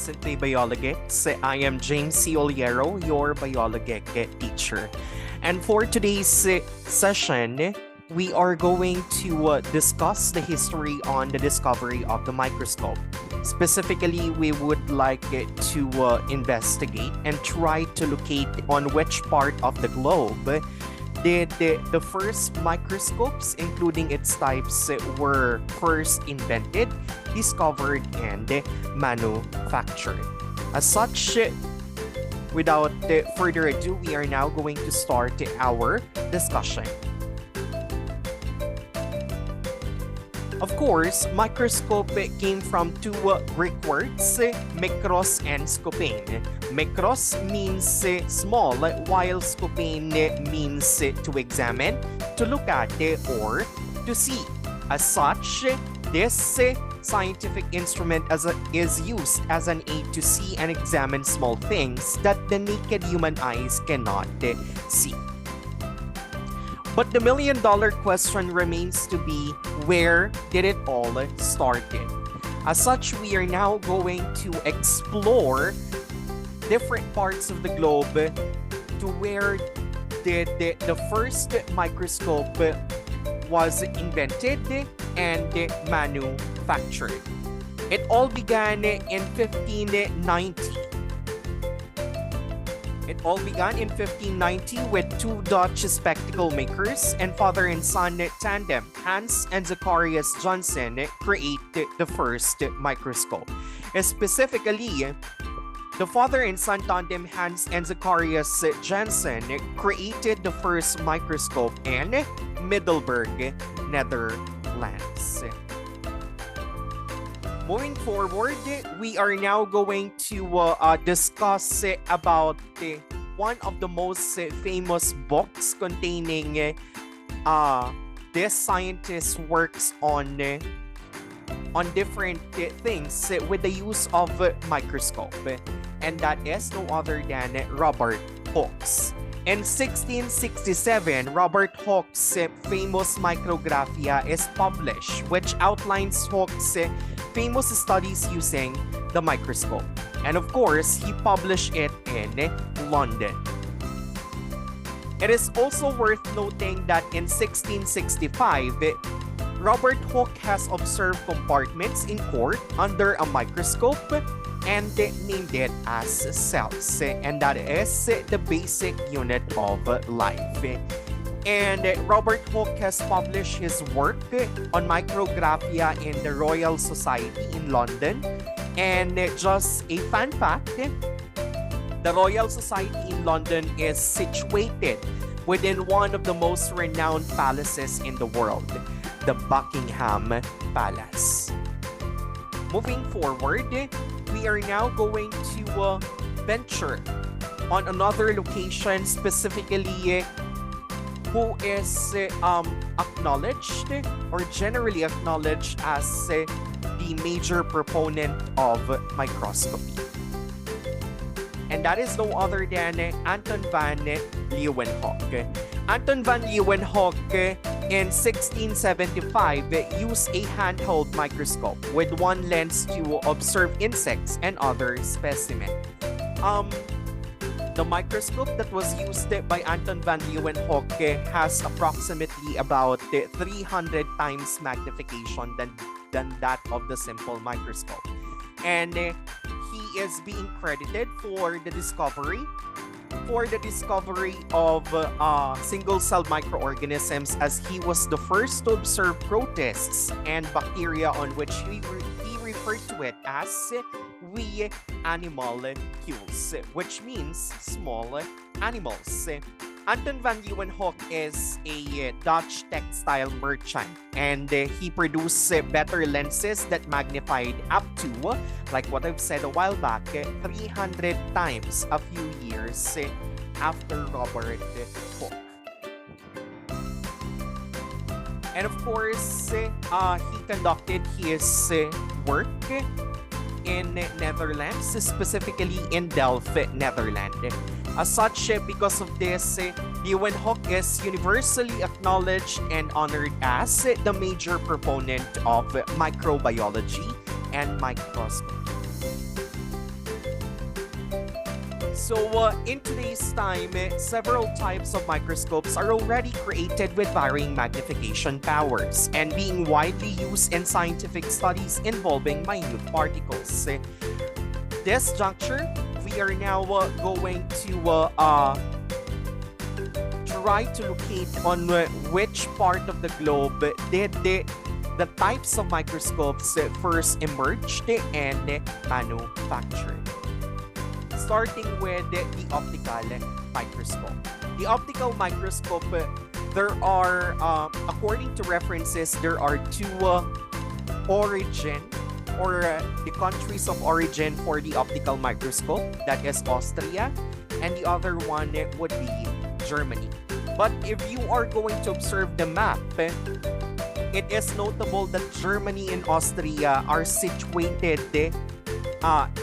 Present-day Biologics. I am James C. Oliero, your Biologic teacher. And for today's session, we are going to discuss the history on the discovery of the microscope. Specifically, we would like to investigate and try to locate on which part of the globe did the first microscopes, including its types, were first invented, discovered, and manufactured. As such, without further ado, we are now going to start our discussion. Of course, microscope came from two Greek words, mikros and scopein. Mikros means small, while scopein means to examine, to look at, or to see. As such, this scientific instrument is used as an aid to see and examine small things that the naked human eyes cannot see. But the million-dollar question remains to be, where did it all start? As such, we are now going to explore different parts of the globe to where did the first microscope was invented and manufactured. It all began in 1590. It all began in 1590 with two Dutch spectacle makers and father and son tandem, Hans and Zacharias Janssen, create the first microscope. Specifically, the father and son tandem Hans and Zacharias Janssen created the first microscope in Middelburg, Netherlands. Moving forward, we are now going to discuss about one of the most famous books containing this scientist's works on different things with the use of microscope, and that is no other than Robert Hooke's. In 1667, Robert Hooke's famous Micrographia is published, which outlines Hooke's famous studies using the microscope. And of course, he published it in London. It is also worth noting that in 1665, Robert Hooke has observed compartments in court under a microscope and named it as cells, and that is the basic unit of life. And Robert Hooke has published his work on Micrographia in the Royal Society in London. And just a fun fact, the Royal Society in London is situated within one of the most renowned palaces in the world, the Buckingham Palace. Moving forward, we are now going to venture on another location, specifically who is acknowledged or generally acknowledged as the major proponent of microscopy. And that is no other than Anton van Leeuwenhoek. Anton van Leeuwenhoek in 1675 used a handheld microscope with one lens to observe insects and other specimens. The microscope that was used by Anton van Leeuwenhoek has approximately about 300 times magnification than that of the simple microscope. And he is being credited for the discovery of single-cell microorganisms, as he was the first to observe protists and bacteria, on which he referred to it as wee animalcules, which means small animals. Anton van Leeuwenhoek is a Dutch textile merchant, and he produced better lenses that magnified up to, like what I've said a while back, 300 times a few years after Robert Hooke. And of course, he conducted his work in Netherlands, specifically in Delft, Netherlands. As such, because of this, Leeuwenhoek is universally acknowledged and honored as the major proponent of microbiology and microscopy. So in today's time, several types of microscopes are already created with varying magnification powers and being widely used in scientific studies involving minute particles. This juncture, we are now going to try to locate on which part of the globe did the types of microscopes first emerged and manufactured. Starting with the optical microscope. The optical microscope, there are, according to references, there are two origin or the countries of origin for the optical microscope. That is Austria, and the other one would be Germany. But if you are going to observe the map, it is notable that Germany and Austria are situated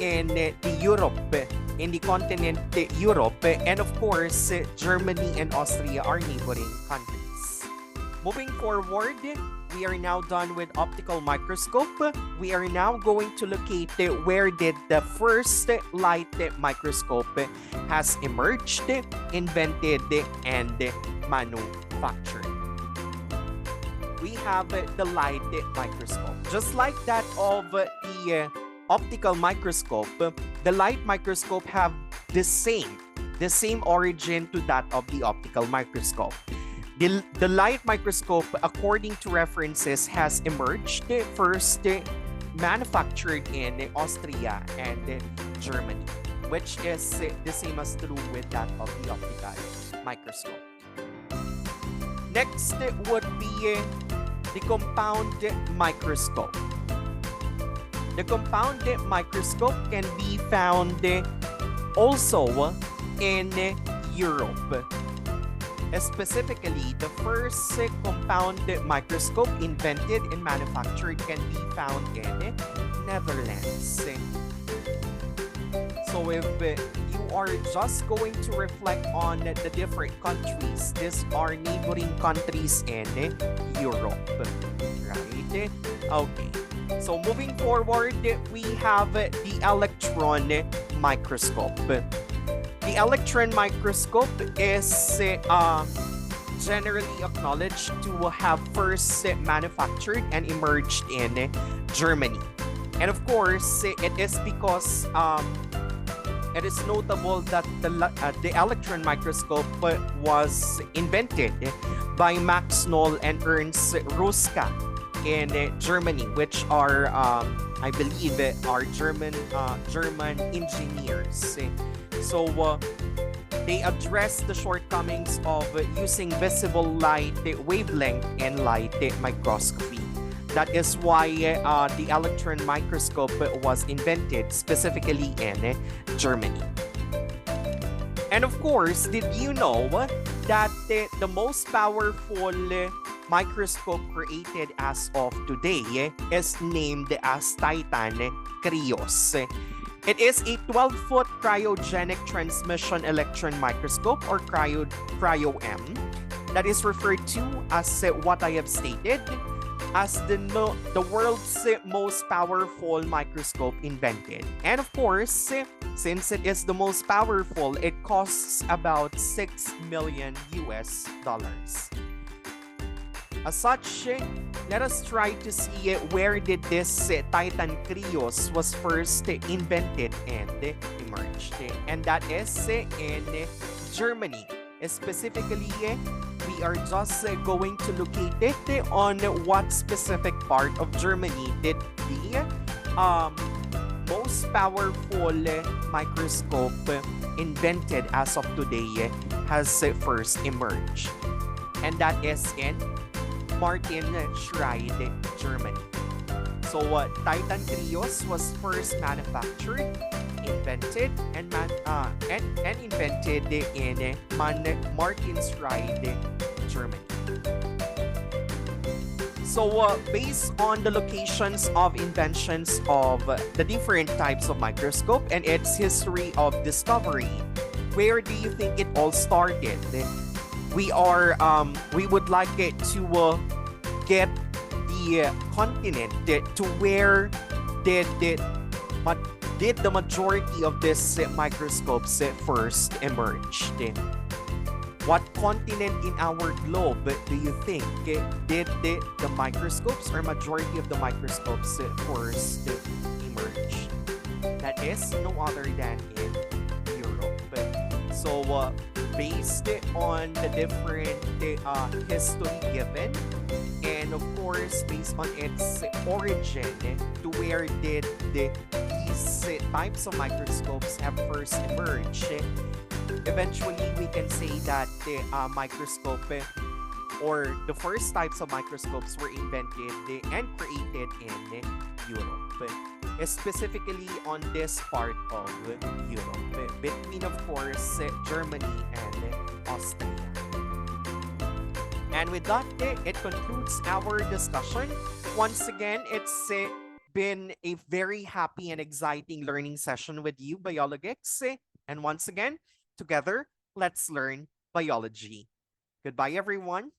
in the Europe, in the continent Europe, and of course, Germany and Austria are neighboring countries. Moving forward, we are now done with optical microscope. We are now going to locate where did the first light microscope has emerged, invented, and manufactured. We have the light microscope. Just like that of the optical microscope, the light microscope have the same origin to that of the optical microscope. The light microscope, according to references, has emerged first manufactured in Austria and Germany, which is the same as true with that of the optical microscope. Next would be the compound microscope. The compound microscope can be found also in Europe. Specifically, the first compound microscope invented and manufactured can be found in Netherlands. So if you are just going to reflect on the different countries, these are neighboring countries in Europe, right? Okay. So moving forward, we have the electron microscope. The electron microscope is generally acknowledged to have first manufactured and emerged in Germany. And of course, it is because it is notable that the electron microscope was invented by Max Knoll and Ernst Ruska in Germany, which are, I believe, are German engineers. So they address the shortcomings of using visible light wavelength in light microscopy. That is why the electron microscope was invented specifically in Germany. And of course, did you know that the most powerful microscope created as of today is named as Titan Krios? It is a 12-foot cryogenic transmission electron microscope, or cryo-M, that is referred to as what I have stated as the world's most powerful microscope invented. And of course, since it is the most powerful, it costs about $6 million. As such, let us try to see where did this Titan Krios was first invented and emerged. And that is in Germany. Specifically, we are just going to locate it on what specific part of Germany did the most powerful microscope invented as of today has first emerged. And that is in Martin Schreid, Germany. So Titan Krios was first manufactured, invented, and invented in Martin Schreid, Germany. So based on the locations of inventions of the different types of microscope and its history of discovery, where do you think it all started? We would like it to get the continent to where did did the majority of these microscopes first emerge? What continent in our globe do you think did the microscopes or majority of the microscopes first emerge? That is no other than in Europe. So based on the different history given, and of course based on its origin, to where did these types of microscopes have first emerged, eventually we can say that the microscope or the first types of microscopes were invented and created in Europe, specifically on this part of Europe, between of course Germany and Austria. And with that, it concludes our discussion. Once again, it's been a very happy and exciting learning session with you, Biologics. And once again, together, let's learn biology. Goodbye, everyone.